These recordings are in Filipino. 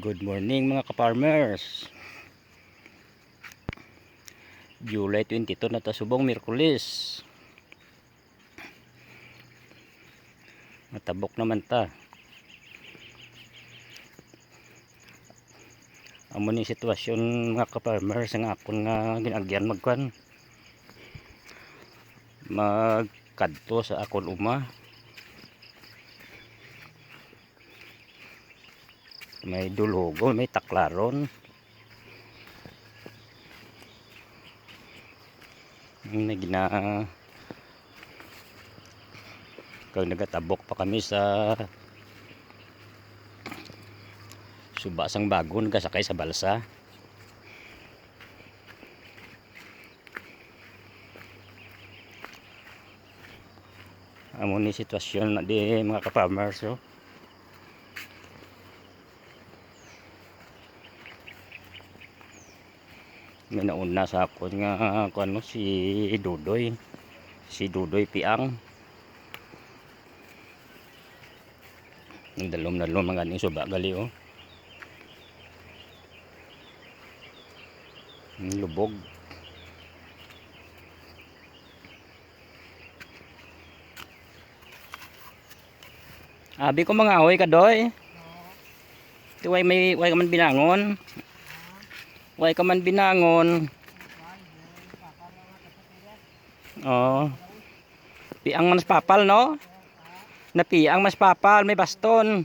Good morning mga ka-farmers. July 22 na ta, subong Miyerkules. Matabok naman ta. Amo ni sitwasyon mga ka-farmers nga akon nga ginagyan magkadto sa akon uma. May dulugon, may taklaron. Kag nagatabok pa kami sa suba sang bago, nagasakay sa balsa. Amo ni sitwasyon na di mga ka-farmers. So may nauna sa akon nga kuno si Dudoy Piang. Ang dalom mga ning suba gali oh. Lubog. Abi ko mga ahoy kadoy. Ti way ka man binangon. Way ka man binangon. Oh. Piang mas papal no? Napiang mas papal, may baston.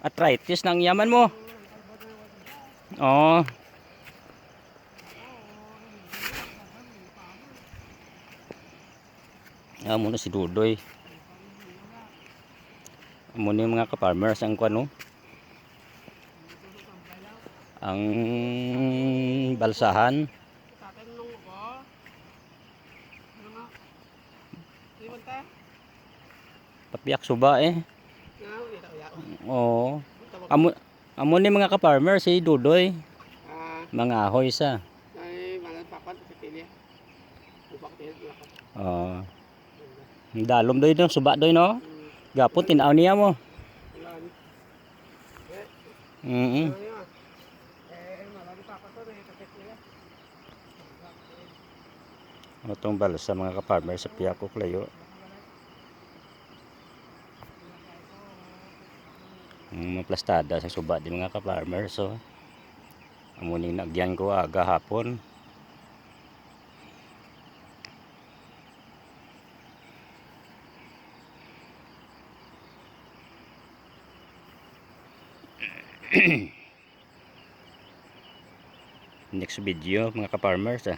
Arthritis nang yaman mo. Oh. Muna si Dudoy. Muna yung mga ka-farmers ang kuano. Ang balsahan. Papiyak suba eh. Oo. Amo ni mga ka-farmer si Dudoy. Mga ahoy sa. Oh. Dalom doy no, suba doy no. Gapon tinaw niya mo. Itong balsa mga ka-farmer sa Piako Klayo. Maplastada sa suba di mga ka-farmer. So amuning nagyan ko aga hapon. Next video mga ka-farmers